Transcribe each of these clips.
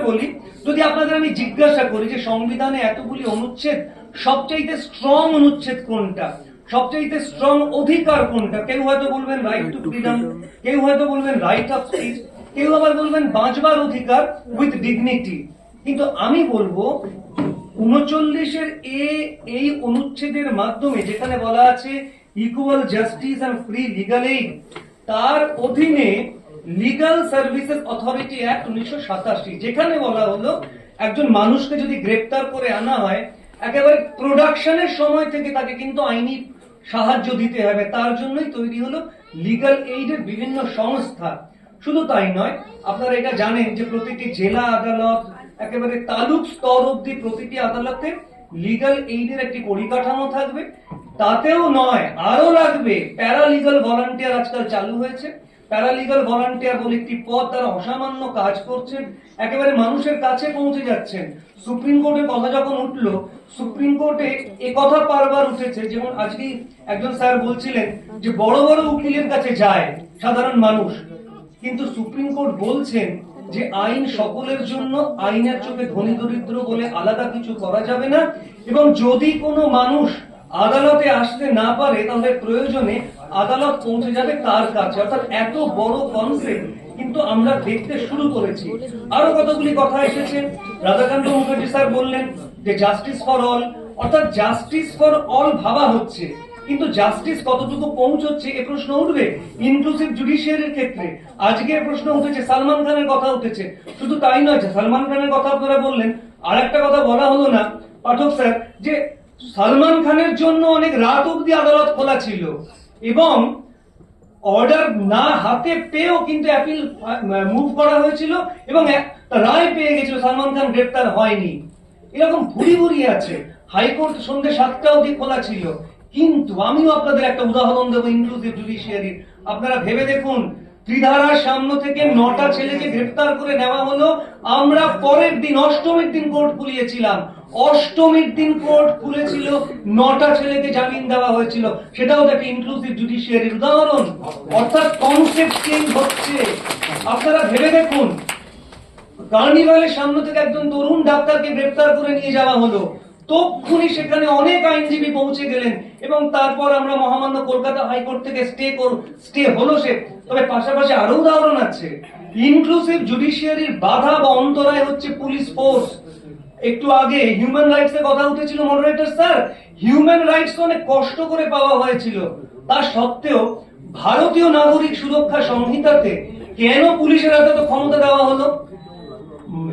বলি, যদি আপনাদের আমি জিজ্ঞাসা করি যে সংবিধানে এতগুলি অনুচ্ছেদ, সবচাইতে স্ট্রং অনুচ্ছেদ কোনটা, সবচাইতে স্ট্রং অধিকার কোনটা, কেউ হয়তো বলবেন রাইট টু ফ্রিডম, কেউ হয়তো বলবেন রাইট অফ স্পিচ, কেউ আবার বলবেন বাঁচবার অধিকার উইথ ডিগনিটি। কিন্তু আমি বলবো ৩৯-এর এই অনুচ্ছেদের মাধ্যমে যেখানে বলা আছে equal justice and free legal aid, তার অধীনে লিগাল সার্ভিসেস অথরিটি অ্যাক্ট ১৯৮৭, যেখানে বলা হলো একজন মানুষকে যদি গ্রেপ্তার করে আনা হয়, একেবারে প্রোডাকশনের সময় থেকে তাকে কিন্তু আইনি সাহায্য দিতে হবে। তার জন্যই তৈরি হলো লিগাল এইডের বিভিন্ন সংস্থা। শুধু তাই নয়, আপনারা এটা জানেন যে প্রতিটি জেলা আদালত, একেবারে তালুক স্তর অব্দি প্রতিটি আদালতে লিগাল এইডের একটি পরিকাঠামো থাকবে। তাতেও নয়, আরো লাগবে প্যারালিগাল ভলান্টিয়ার। আজকাল চালু হয়েছে প্যারালিগাল ভলান্টিয়ার বলে একটি পদ, তারা অসামান্য কাজ করছেন, একেবারে মানুষের কাছে পৌঁছে যাচ্ছেন। সুপ্রিম কোর্টের কথা যখন উঠলো, সুপ্রিম কোর্টে এ কথা বারবার উঠেছে, যেমন আজকে একজন স্যার বলছিলেন যে বড় বড় উকিলের কাছে যায় সাধারণ মানুষ, কিন্তু সুপ্রিম কোর্ট বলছেন যে আইন সকলের জন্য, আইনের চোখে ধনী দরিদ্র বলে আলাদা কিছু করা যাবে না, এবং যদি কোনো মানুষ আদালতে আসতে না পারে তাহলে প্রয়োজনে আদালত পৌঁছে যাবে তার কাছে। অর্থাৎ এত বড় কনসেপ্ট কিন্তু আমরা দেখতে শুরু করেছি। আরো কতগুলি কথা এসেছে। রাধাকান্ত মুখার্জি স্যার বললেন যে জাস্টিস ফর অল, অর্থাৎ জাস্টিস ফর অল ভাবা হচ্ছে, কিন্তু জাস্টিস কতটুকু পৌঁছচ্ছে এ প্রশ্ন উঠবে ইনক্লুসিভ জুডিশিয়ারির ক্ষেত্রে। আজকে প্রশ্ন উঠেছে, সালমান খানের কথা উঠেছে। শুধু তাই নয়, সালমান খানের কথা আপনারা বললেন, আর একটা কথা বলা হলো না পাঠক স্যার, যে সালমান খানের জন্য অনেক রাত অব্দি আদালত খোলা ছিল, এবং অর্ডার না হাতে পেয়েও কিন্তু অ্যাপিল মুভ করা হয়েছিল, এবং রায় পেয়ে গেছিল, সালমান খান গ্রেপ্তার হয়নি। এরকম ভুরি ভুরি আছে। হাইকোর্ট সন্ধ্যে 7টা অবধি খোলা ছিল। কিন্তু আমিও আপনাদের একটা উদাহরণ দেবো ইনক্লুসিভ জুডিশিয়ারির। আপনারা ভেবে দেখুন, ত্রিধারার সামনে থেকে 9টা ছেলেকে গ্রেফতার করে নেওয়া হলো। আমরা পরের দিন, অষ্টমীর দিন কোর্ট খুলিয়েছিলাম। অষ্টমীর দিন কোর্ট খুলেছিল, 9টা ছেলেকে জামিন দেওয়া হয়েছিল। সেটাও একটা ইনক্লুসিভ জুডিশিয়ারির উদাহরণ। অর্থাৎ কনসেপ্ট চেঞ্জ হচ্ছে। আপনারা ভেবে দেখুন, কার্নিভালের সামনে থেকে একজন তরুণ ডাক্তারকে গ্রেফতার করে নিয়ে যাওয়া হলো, তক্ষুনি সেখানে অনেক আইনজীবী পৌঁছে গেলেন, এবং তারপর আমরা মহামান্য কলকাতা হাইকোর্ট থেকে স্টে হলো সে। তবে পাশাপাশি আরো উদাহরণ আছে। ইনক্লুসিভ জুডিশিয়ারির বাধা বা অন্তরায় হচ্ছে পুলিশ ফোর্স। একটু আগে হিউম্যান রাইটস এর কথা উঠেছিল মডারেটর স্যার, হিউম্যান রাইটস অনেক কষ্ট করে পাওয়া হয়েছিল। তা সত্ত্বেও ভারতীয় নাগরিক সুরক্ষা সংহিতাতে কেন পুলিশের হাতে তো ক্ষমতা দেওয়া হলো?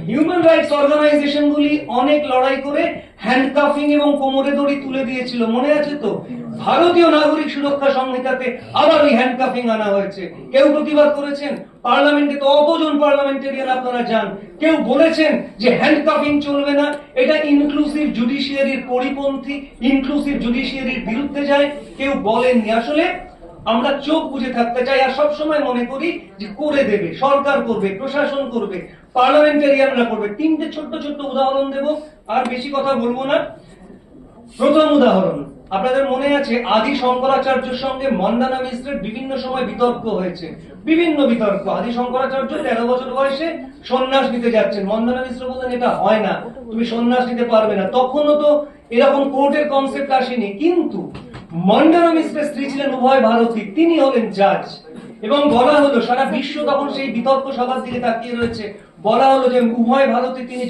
হিউম্যান রাইটস অর্গানাইজেশন গুলি অনেক লড়াই করে হ্যান্ডকাফিং এবং কোমরে দড়ি তুলে দিয়েছিল, মনে আছে তো? ভারতীয় নাগরিক সুরক্ষা সংহিতাতে আবার ওই হ্যান্ডকাফিং আনা হয়েছে। কেউ প্রতিবাদ করেছেন? পার্লামেন্টে তো অতজন পার্লামেন্টেরিয়ান আপনারা যান, কেউ বলেছেন যে হ্যান্ডকাফিং চলবে না, এটা ইনক্লুসিভ জুডিশিয়ারির পরিপন্থী, ইনক্লুসিভ জুডিশিয়ারির বিরুদ্ধে যায়? কেউ বলেননি। আসলে আমরা চোখ বুঝে থাকতে চাই, আর সবসময় মনে করি যে করে দেবে, সরকার করবে, প্রশাসন করবে, পার্লামেন্টারিয়ানরা করবে। 3টে ছোট্ট ছোট্ট উদাহরণ দেব, আর বেশি কথা বলবো না। প্রথম উদাহরণ, আপনাদের মনে আছে আদি শঙ্করাচার্যের সঙ্গে মন্দানা মিশ্রের বিভিন্ন সময় বিতর্ক হয়েছে, বিভিন্ন বিতর্ক। আদি শঙ্করাচার্য 13 বছর বয়সে সন্ন্যাস নিতে যাচ্ছেন, মন্দানা মিশ্র বললেন এটা হয় না, তুমি সন্ন্যাস নিতে পারবে না। তখনও তো এরকম কোর্টের কনসেপ্ট আসেনি, কিন্তু মন্দানা মিশ্রের স্ত্রী ছিলেন উভয় ভারতী, তিনি হলেন জাজ, এবং বলা হলো, সারা বিশ্ব তখন সেই বিতর্ক সভার দিকে তাকিয়ে রয়েছে, বলা হলো যে উভয় ভারতে তিনি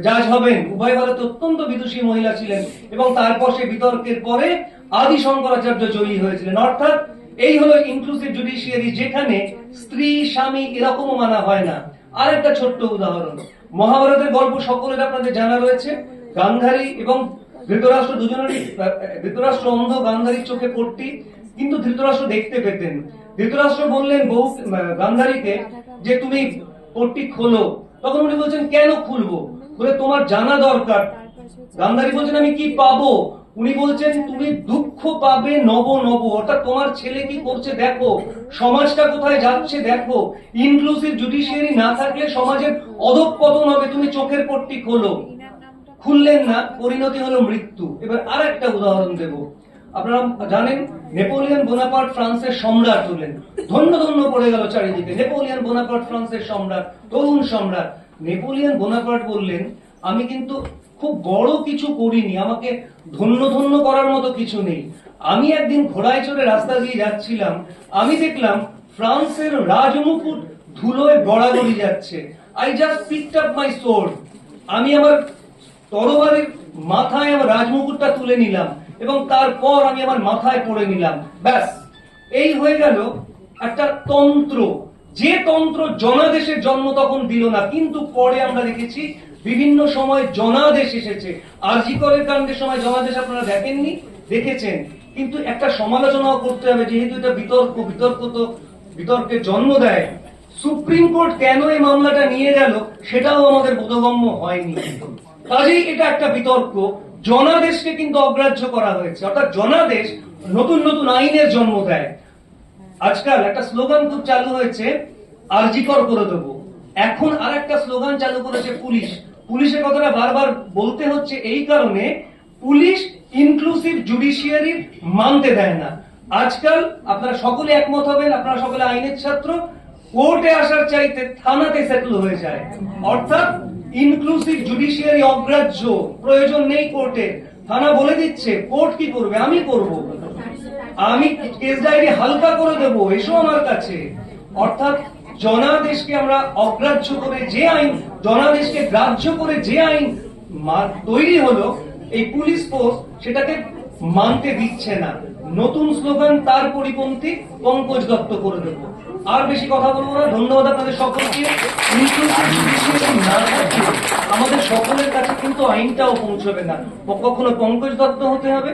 জাজ হবেন। উভয় ভারতে অত্যন্ত বিদুষী মহিলা ছিলেন, এবং তারপর সেই বিতর্কের পরে আদি শঙ্করাচার্য জয়ী হয়েছিলেন। অর্থাৎ এই হলো ইনক্লুসিভ জুডিশিয়ারি, যেখানে স্ত্রী স্বামী এরকমও মানা হয় না। আর একটা ছোট্ট উদাহরণ, মহাভারতের গল্প সকলের আপনাদের জানা রয়েছে। গান্ধারী এবং ধৃতরাষ্ট্র দুজনেরই, ধৃতরাষ্ট্র অন্ধ, গান্ধারীর চোখে পট্টি, কিন্তু ধৃতরাষ্ট্র দেখতে পেতেন। ধৃতরাষ্ট্র বললেন বউ গান্ধারীকে যে তুমি পট্টি খোলো। তখন উনি বলছেন কেন খুলবো? বলে তোমার জানা দরকার। গান্ধারী বলছেন আমি কি পাবো? উনি বলছেন তুমি দুঃখ পাবে নব নব, অর্থাৎ তোমার ছেলে কি করছে দেখো, সমাজটা কোথায় যাচ্ছে দেখো। ইনক্লুসিভ জুডিশিয়ারি না থাকলে সমাজের অধঃপতন হবে, তুমি চোখের পট্টি খোলো। খুললেন না, পরিণতি হলো মৃত্যু। এবার আর একটা উদাহরণ দেব। আপনারা জানেন নেপোলিয়ন বোনাপার্ট ফ্রান্সের সম্রাট হলেন, ধন্য ধন্য পড়ে গেল চারিদিকে। নেপোলিয়ন বোনাপার্ট ফ্রান্সের সম্রাট, তরুণ সম্রাট। নেপোলিয়ন বোনাপার্ট বললেন, আমি কিন্তু খুব বড় কিছু করিনি, আমাকে ধন্য ধন্য করার মতো কিছু নেই। আমি একদিন ঘোড়ায় চড়ে রাস্তা দিয়ে যাচ্ছিলাম, আমি দেখলাম ফ্রান্সের রাজমুকুট ধুলোয় গড়াগড়ি যাচ্ছে। I just picked up my sword, আমি আমার তরবারির মাথায় আমার রাজমুকুটটা তুলে নিলাম এবং তারপর আমি আমার মাথায় পড়ে নিলাম। ব্যাস, এই হয়ে গেল একটা তন্ত্র, যে তন্ত্র জনাদেশের জন্ম তখন দিল না, কিন্তু পরে আমরা দেখেছি বিভিন্ন সময় জনাদেশ এসেছে। আরজি করের কাণ্ডের সময় জনাদেশ আপনারা দেখেননি, দেখেছেন, কিন্তু একটা সমালোচনাও করতে হবে, যেহেতু এটা বিতর্কের জন্ম দেয়। সুপ্রিম কোর্ট কেন এই মামলাটা নিয়ে গেল সেটাও আমাদের বোধগম্য হয়নি। কাজেই এটা একটা বিতর্ক। জনাদেশকে কিন্তু অগ্রাহ্য করা হয়েছে, অর্থাৎ জনাদেশ নতুন নতুন আইনের জন্ম দেয়। আজকাল একটা স্লোগান খুব চালু হয়েছে, আরজিকর করে দেবো। এখন আর একটা স্লোগান চালু করেছে পুলিশ। পুলিশের কথাটা বারবার বলতে হচ্ছে এই কারণে, পুলিশ ইনক্লুসিভ জুডিশিয়ারি মানতে দেয় না। আজকাল আপনারা সকলে একমত হবেন, আপনারা সকলে আইনের ছাত্র, কোর্টে আসার চাইতে থানাতে সেটেল হয়ে যায়। অর্থাৎ ইনক্লুসিভ জুডিশিয়ারি অগ্রাহ্য, প্রয়োজন নেই কোর্টে। থানা বলে দিচ্ছে কোর্ট কি করবে, আমি করব, আমি কেস ডায়েরি হালকা করে দেবো, এসো আমার কাছে। অর্থাৎ জনাদেশকে আমরা অগ্রাহ্য করে যে আইন, জনাদেশকে গ্রাহ্য করে যে আইন তৈরি হলো, এই পুলিশ ফোর্স সেটাকে মানতে দিচ্ছে না। নতুন স্লোগান তার পরিপন্থী, পঙ্কজ দত্ত করে দেবো। আর বেশি কথা বলবো না, ধন্যবাদ আপনাদের সকলকে। না থাকলে আমাদের সকলের কাছে কিন্তু আইনটাও পৌঁছবে না, কখনো পঙ্কজ দত্ত হতে হবে,